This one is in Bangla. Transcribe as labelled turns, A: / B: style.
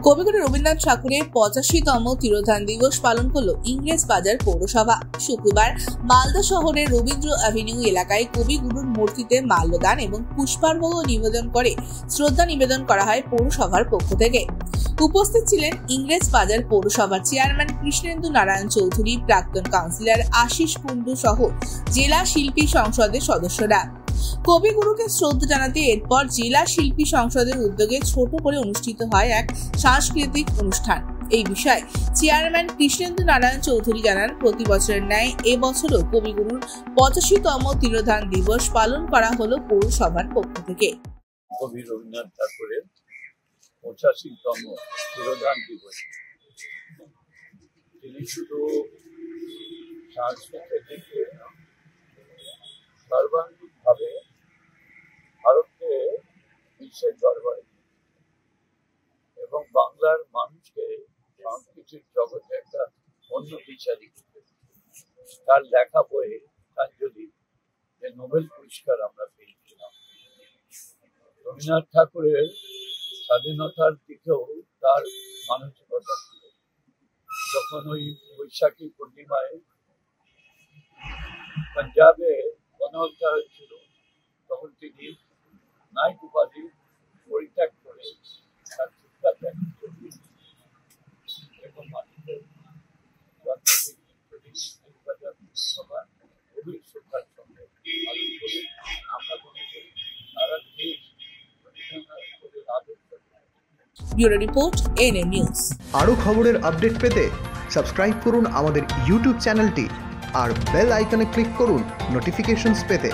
A: কবিগুরু রবীন্দ্রনাথ ঠাকুরের 85তম তিরোধান দিবস পালন করল ইংরেজবাজার পৌরসভা। শুক্রবার মালদা শহরের রবীন্দ্র অ্যাভিনিউ এলাকায় কবিগুরুর মূর্তিতে মাল্যদান এবং পুষ্পার্ঘ্য নিবেদন করে শ্রদ্ধা নিবেদন করা হয় পৌরসভার পক্ষ থেকে। উপস্থিত ছিলেন ইংরেজবাজার পৌরসভার চেয়ারম্যান কৃষ্ণেন্দু নারায়ণ চৌধুরী, প্রাক্তন কাউন্সিলর আশিস কুন্ডু সহ জেলা শিল্পী সংসদের সদস্যরা। কবিগুরুকে শ্রদ্ধা জানাতে এরপর জেলা শিল্পী সংসদের উদ্যোগে ছোট করে অনুষ্ঠিত হয় এক সাংস্কৃতিক অনুষ্ঠান। এই বিষয়ে চেয়ারম্যান কৃষ্ণেন্দু নারায়ণ চৌধুরী জানান, প্রতি বছরের ন্যায় এবছরও কবিগুরুর 85তম তিরোধান দিবস পালন করা হলো পৌরসভার পক্ষ থেকে।
B: কবি রবীন্দ্রনাথ ঠাকুরের 85তম তিরোধান দিবস। তিনি শুধু সাংস্কৃতিক সর্বাঙ্গীনভাবে ভারতকে বিশ্বের দরবারে এবং বাংলার মানুষকে সংস্কৃতির জগতে একটা অন্য বিচারী তার লেখা বইয়ে তাঞ্জলি যে নোবেল পুরস্কার আমরা পেয়েছিলাম। রবীন্দ্রনাথ ঠাকুরের স্বাধীনতার দিকেও তার মানসিকতা ছিল। যখন ওই বৈশাখী পূর্ণিমায় পাঞ্জাবে গণহত্যা হয়েছিল, তখন তিনি নাইট উপাধি পরিত্যাগ করে তার শিক্ষা ত্যাগ এবং মানুষের গভীর শ্রদ্ধার সঙ্গে পালন করে আমরা মনে করি তারা দেশ
A: ব্যুরো রিপোর্ট, এনএন নিউজ।
C: আরও খবরের আপডেট পেতে সাবস্ক্রাইব করুন আমাদের ইউটিউব চ্যানেলটি আর বেল আইকনে ক্লিক করুন নোটিফিকেশনস পেতে।